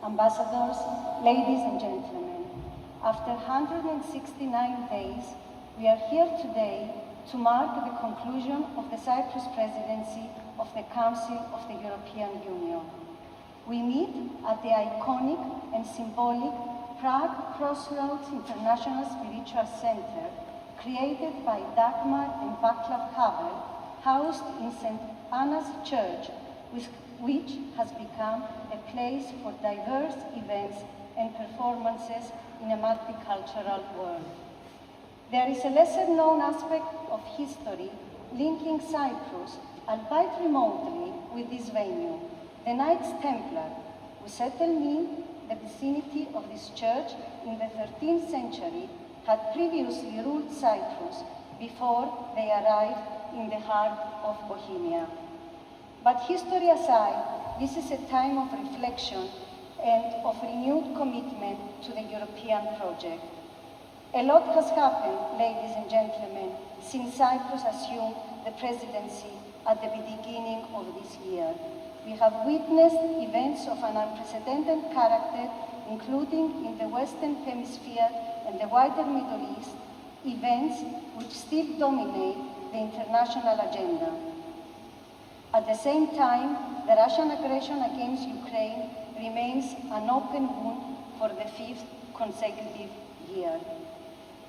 ambassadors, ladies and gentlemen. After 169 days, we are here today to mark the conclusion of the Cyprus presidency of the Council of the European Union. We meet at the iconic and symbolic Prague Crossroads International Spiritual Center, created by Dagmar and Václav Havel, housed in St. Anna's Church, which has become a place for diverse events and performances in a multicultural world. There is a lesser-known aspect of history linking Cyprus, albeit remotely, with this venue. The Knights Templar, who settled in the vicinity of this church in the 13th century, had previously ruled Cyprus before they arrived in the heart of Bohemia. But history aside, this is a time of reflection and of renewed commitment to the European project. A lot has happened, ladies and gentlemen, since Cyprus assumed the presidency at the beginning of this year. We have witnessed events of an unprecedented character, including in the Western Hemisphere and the wider Middle East, events which still dominate the international agenda. At the same time, the Russian aggression against Ukraine remains an open wound for the 5th consecutive year.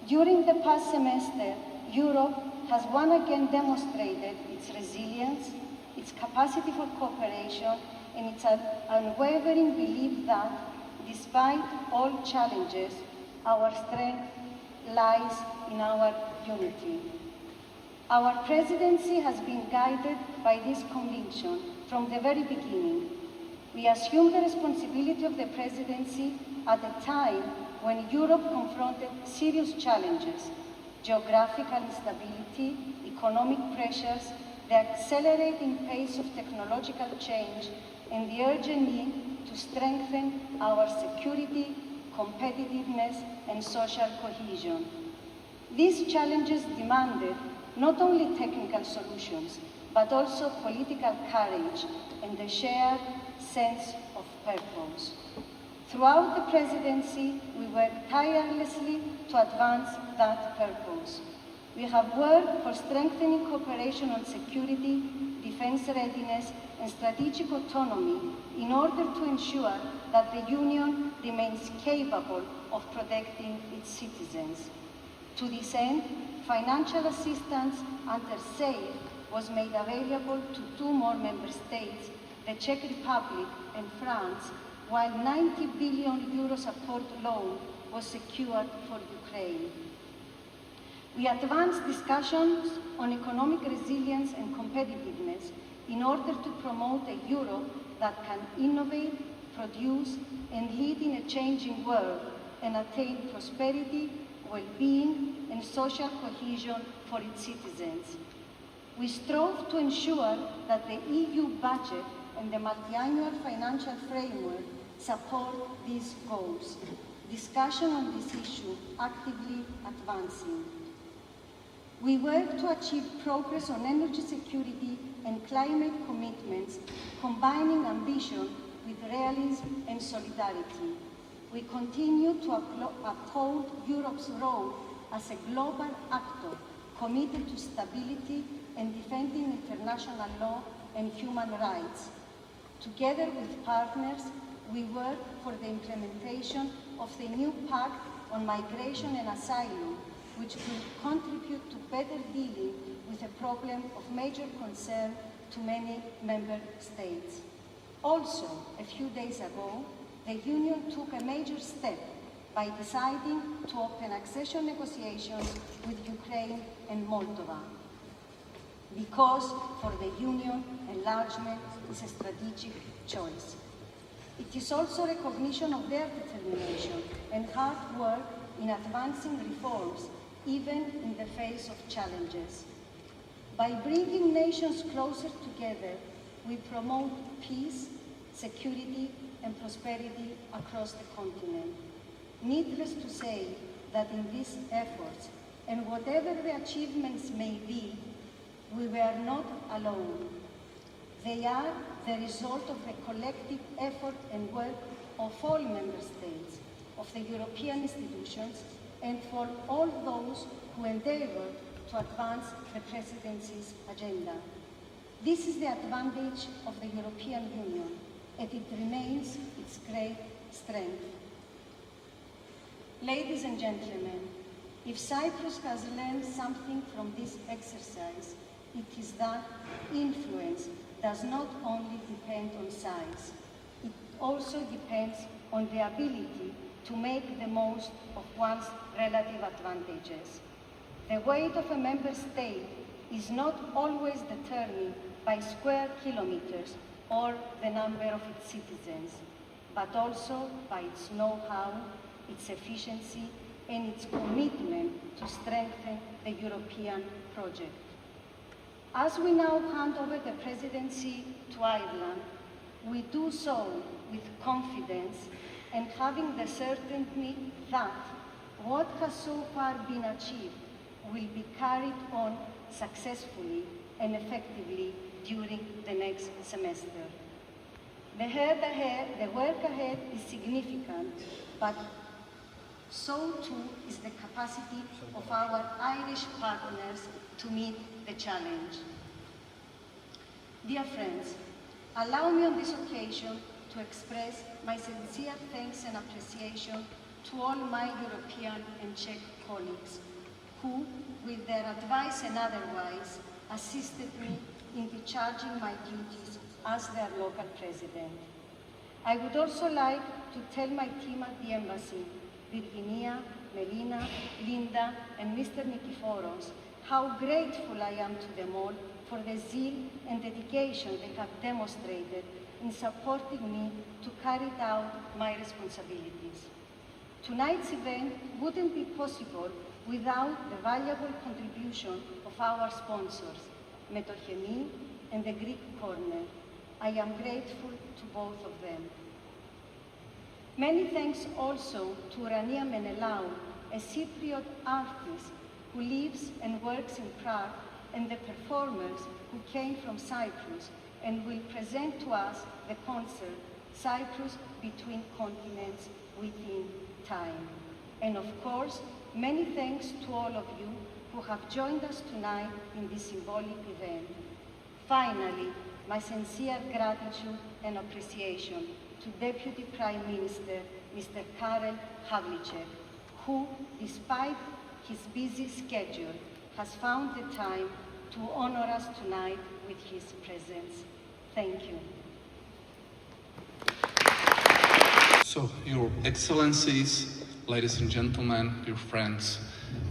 During the past semester, Europe has once again demonstrated its resilience, its capacity for cooperation, and its unwavering belief that, despite all challenges, our strength lies in our unity. Our presidency has been guided by this conviction from the very beginning. We assumed the responsibility of the presidency at a time when Europe confronted serious challenges: geographical instability, economic pressures, the accelerating pace of technological change, and the urgent need to strengthen our security, competitiveness, and social cohesion. These challenges demanded not only technical solutions, but also political courage and a shared sense of purpose. Throughout the presidency, we worked tirelessly to advance that purpose. We have worked for strengthening cooperation on security, defense readiness, and strategic autonomy in order to ensure that the Union remains capable of protecting its citizens. To this end, financial assistance under SAFE was made available to 2 more member states, the Czech Republic and France, while €90 billion support loan was secured for Ukraine. We advanced discussions on economic resilience and competitiveness in order to promote a Europe that can innovate, produce, and lead in a changing world and attain prosperity, well-being, and social cohesion for its citizens. We strove to ensure that the EU budget and the multi-annual financial framework support these goals. Discussion on this issue actively advancing. We work to achieve progress on energy security and climate commitments, combining ambition with realism and solidarity. We continue to uphold Europe's role as a global actor committed to stability and defending international law and human rights. Together with partners, we work for the implementation of the new Pact on Migration and Asylum, which will contribute to better dealing with a problem of major concern to many member states. Also, a few days ago, the Union took a major step by deciding to open accession negotiations with Ukraine and Moldova. Because for the Union, enlargement is a strategic choice. It is also recognition of their determination and hard work in advancing reforms, even in the face of challenges. By bringing nations closer together, we promote peace, security, and prosperity across the continent. Needless to say that in these efforts, and whatever the achievements may be, we were not alone. They are the result of the collective effort and work of all member states, of the European institutions, and for all those who endeavor to advance the presidency's agenda. This is the advantage of the European Union, and it remains its great strength. Ladies and gentlemen, if Cyprus has learned something from this exercise, it is that influence does not only depend on size, it also depends on the ability to make the most of one's relative advantages. The weight of a member state is not always determined by square kilometers or the number of its citizens, but also by its know-how, its efficiency, and its commitment to strengthen the European project. As we now hand over the presidency to Ireland, we do so with confidence and having the certainty that what has so far been achieved will be carried on successfully and effectively during the next semester. The work ahead is significant, but so too is the capacity of our Irish partners to meet the challenge. Dear friends, allow me on this occasion to express my sincere thanks and appreciation to all my European and Czech colleagues who, with their advice and otherwise, assisted me in discharging my duties as their local president. I would also like to tell my team at the embassy, Virginia, Melina, Linda, and Mr. Nikiforos, how grateful I am to them all for the zeal and dedication they have demonstrated in supporting me to carry out my responsibilities. Tonight's event wouldn't be possible without the valuable contribution of our sponsors, Metocheni and the Greek Corner. I am grateful to both of them. Many thanks also to Rania Menelau, a Cypriot artist who lives and works in Prague, and the performers who came from Cyprus and will present to us the concert, Cyprus Between Continents Within Time. And of course, many thanks to all of you who have joined us tonight in this symbolic event. Finally, my sincere gratitude and appreciation to Deputy Prime Minister, Mr. Karel Havlicek, who, despite his busy schedule, has found the time to honor us tonight with his presence. Thank you. So, Your Excellencies, ladies and gentlemen, dear friends,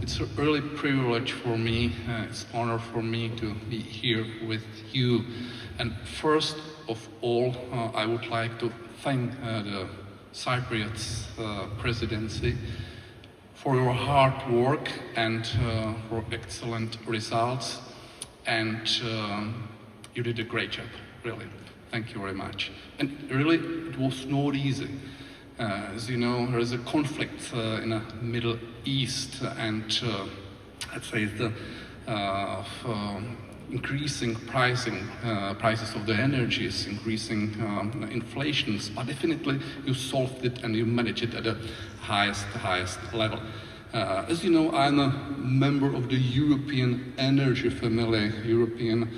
it's a really privilege for me, it's an honor for me to be here with you. And first of all, I would like to thank the Cypriot presidency for your hard work and for excellent results. And you did a great job, really. Thank you very much. And really, it was not easy. As you know, there is a conflict in the Middle East, and let's say the increasing prices of the energies, increasing inflations, but definitely you solved it and you managed it at the highest level. As you know, I'm a member of the European energy family, European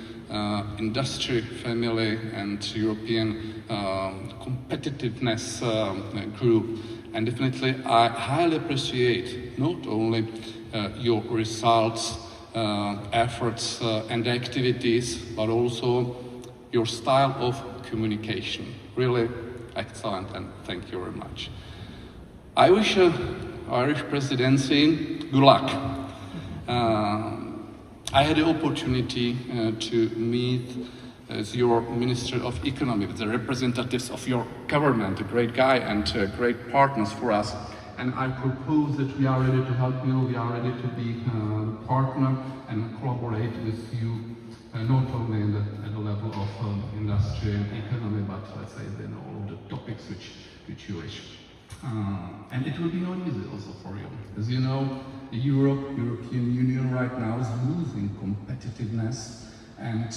industry family, and European competitiveness group. And definitely I highly appreciate not only your results, efforts and activities, but also your style of communication. Really excellent, and thank you very much. I wish Irish presidency good luck. I had the opportunity to meet as your Minister of Economy with the representatives of your government, a great guy and great partners for us. And I propose that we are ready to help you, we are ready to be a partner and collaborate with you, not only at the level of industry and economy, but let's say in all of the topics which you wish. And it will be not easy also for you. As you know, European Union right now is losing competitiveness And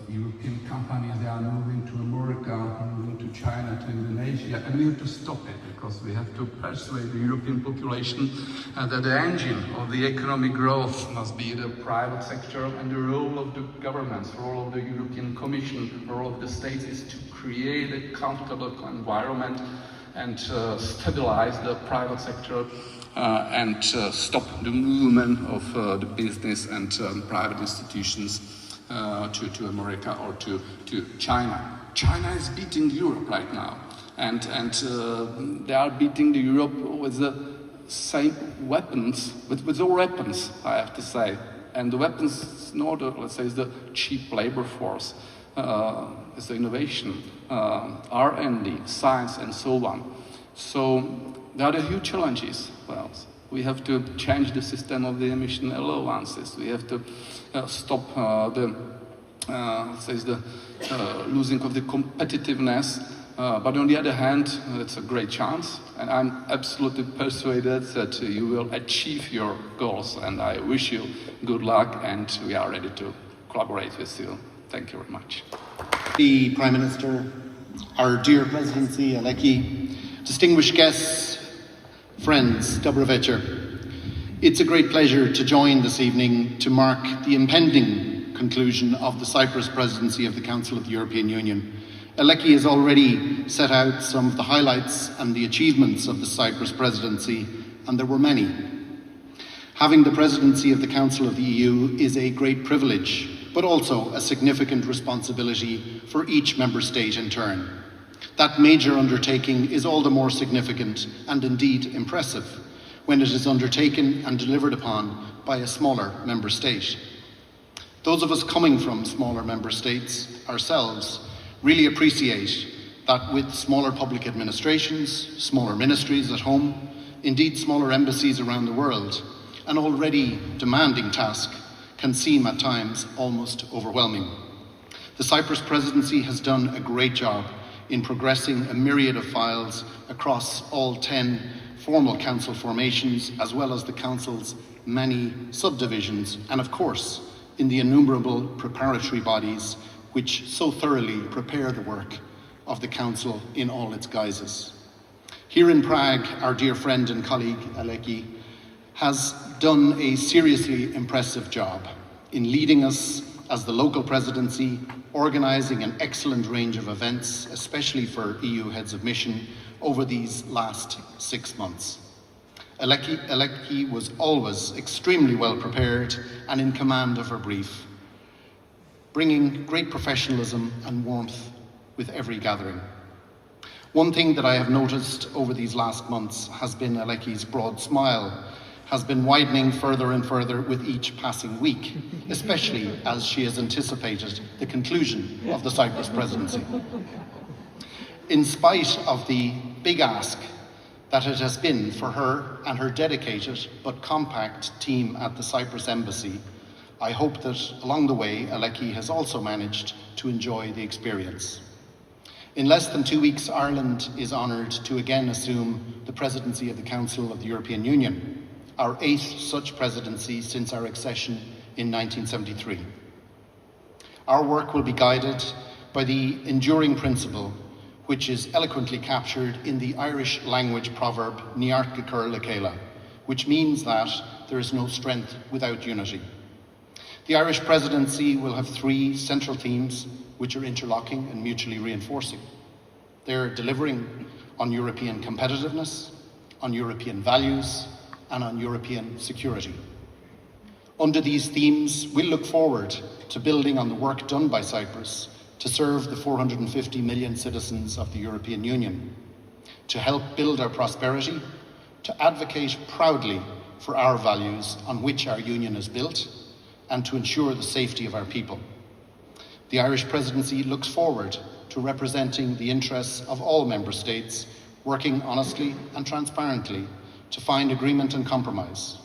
European companies, they are moving to America, moving to China, to Indonesia, and we have to stop it because we have to persuade the European population that the engine of the economic growth must be the private sector, and the role of the governments, the role of the European Commission, the role of the states is to create a comfortable environment and stabilize the private sector and stop the movement of the business and private institutions to America or to China. China is beating Europe right now, and they are beating the Europe with the same weapons, with the weapons, I have to say. And the weapons is not, let's say, is the cheap labor force, it's the innovation, R&D, science, and so on. So there are the huge challenges. Well, we have to change the system of the emission allowances. We have to stop the losing of the competitiveness. But on the other hand, it's a great chance, and I'm absolutely persuaded that you will achieve your goals. And I wish you good luck, and we are ready to collaborate with you. Thank you very much. The Prime Minister, our dear Presidency, Aleki, distinguished guests, friends, Dobro večer. It's a great pleasure to join this evening to mark the impending conclusion of the Cyprus Presidency of the Council of the European Union. Aleki has already set out some of the highlights and the achievements of the Cyprus Presidency, and there were many. Having the Presidency of the Council of the EU is a great privilege, but also a significant responsibility for each member state in turn. That major undertaking is all the more significant and indeed impressive when it is undertaken and delivered upon by a smaller member state. Those of us coming from smaller member states ourselves really appreciate that with smaller public administrations, smaller ministries at home, indeed smaller embassies around the world, an already demanding task can seem at times almost overwhelming. The Cyprus Presidency has done a great job in progressing a myriad of files across all 10 formal council formations, as well as the council's many subdivisions, and of course, in the innumerable preparatory bodies which so thoroughly prepare the work of the council in all its guises. Here in Prague, our dear friend and colleague, Aleki, has done a seriously impressive job in leading us as the local presidency, organising an excellent range of events, especially for EU heads of mission, over these last 6 months. Aleki was always extremely well prepared and in command of her brief, bringing great professionalism and warmth with every gathering. One thing that I have noticed over these last months has been Aleki's broad smile has been widening further and further with each passing week, especially as she has anticipated the conclusion of the Cyprus presidency. In spite of the big ask that it has been for her and her dedicated but compact team at the Cyprus embassy, I hope that along the way, Aleki has also managed to enjoy the experience. In less than 2 weeks, Ireland is honoured to again assume the presidency of the Council of the European Union, our 8th such presidency since our accession in 1973. Our work will be guided by the enduring principle which is eloquently captured in the Irish language proverb Niart Gacur Lekela, which means that there is no strength without unity. The Irish presidency will have 3 central themes which are interlocking and mutually reinforcing. They're delivering on European competitiveness, on European values, and on European security. Under these themes, we'll look forward to building on the work done by Cyprus to serve the 450 million citizens of the European Union, to help build our prosperity, to advocate proudly for our values on which our union is built, and to ensure the safety of our people. The Irish presidency looks forward to representing the interests of all member states, working honestly and transparently to find agreement and compromise.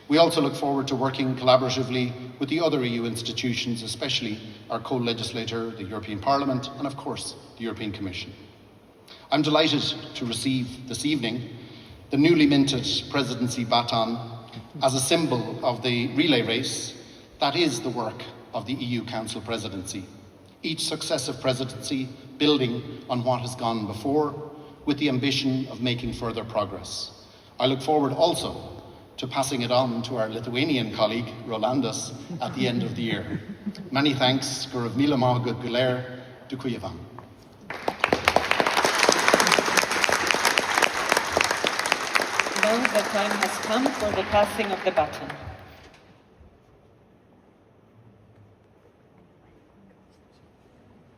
We also look forward to working collaboratively with the other EU institutions, especially our co-legislator, the European Parliament, and of course, the European Commission. I'm delighted to receive this evening the newly minted presidency baton as a symbol of the relay race that is the work of the EU Council presidency, each successive presidency building on what has gone before with the ambition of making further progress. I look forward also to passing it on to our Lithuanian colleague, Rolandas, at the end of the year. Many thanks, Gurav Milama Guler, Dziękuję wam. Now the time has come for the passing of the baton.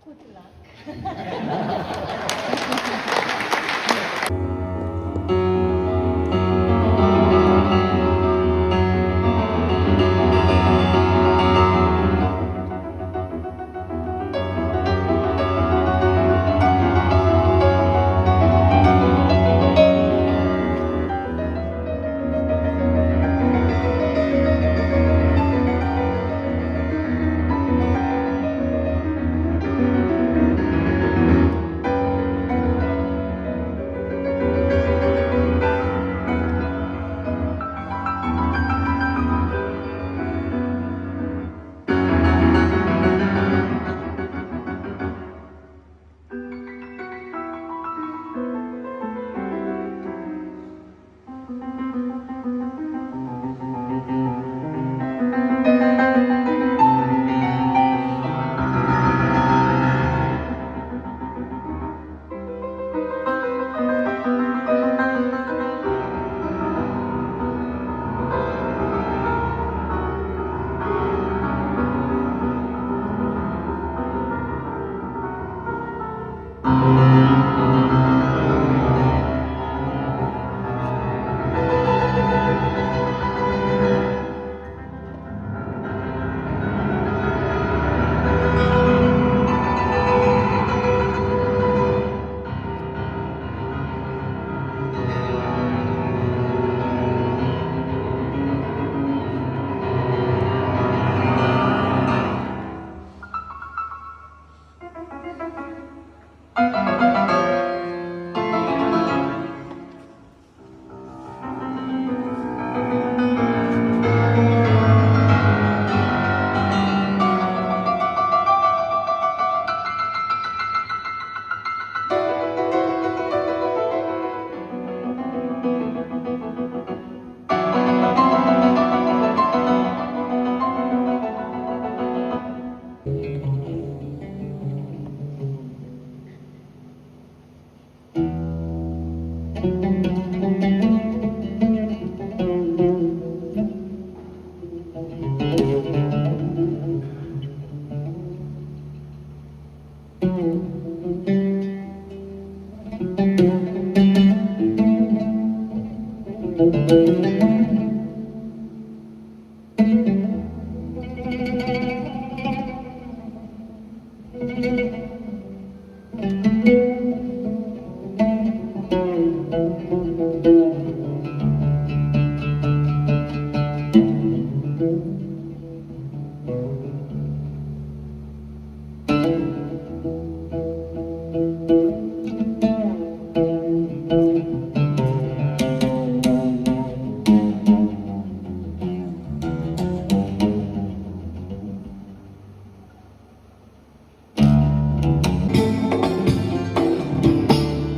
Good luck.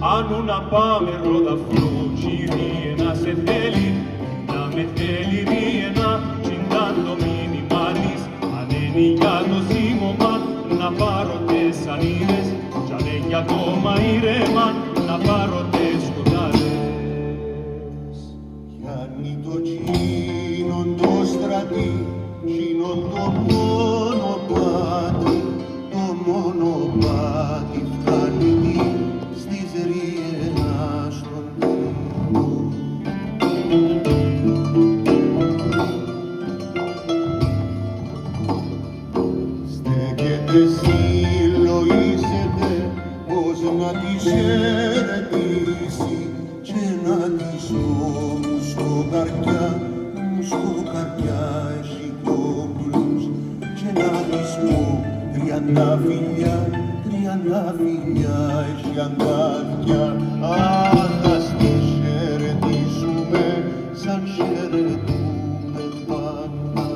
Άνω να πάμε ροδαφρό, Κυρία σε θέλει, να με θέλει ρίαινα, τσιντάν το μήνυμά της, αν είναι για το σήμωμα, να πάρω τες ανήρες, κι αν έχει ακόμα ήρεμα, να πάρω τες σκοτάδες. Γιάννη το τσίνον το στρατή, τσίνον το μονοπάτι, το μονοπάτι φτάνει στις ριένας των τύπων. Στέκεται συλλογίσετε πως να της χαιρετήσει και να της όμως στο καρδιά έχει κόμπλους και να της πω τριάντα φιλιά έχει αγκάθια, ας της χαιρετήσουμε σαν χαιρετούμε πάντα.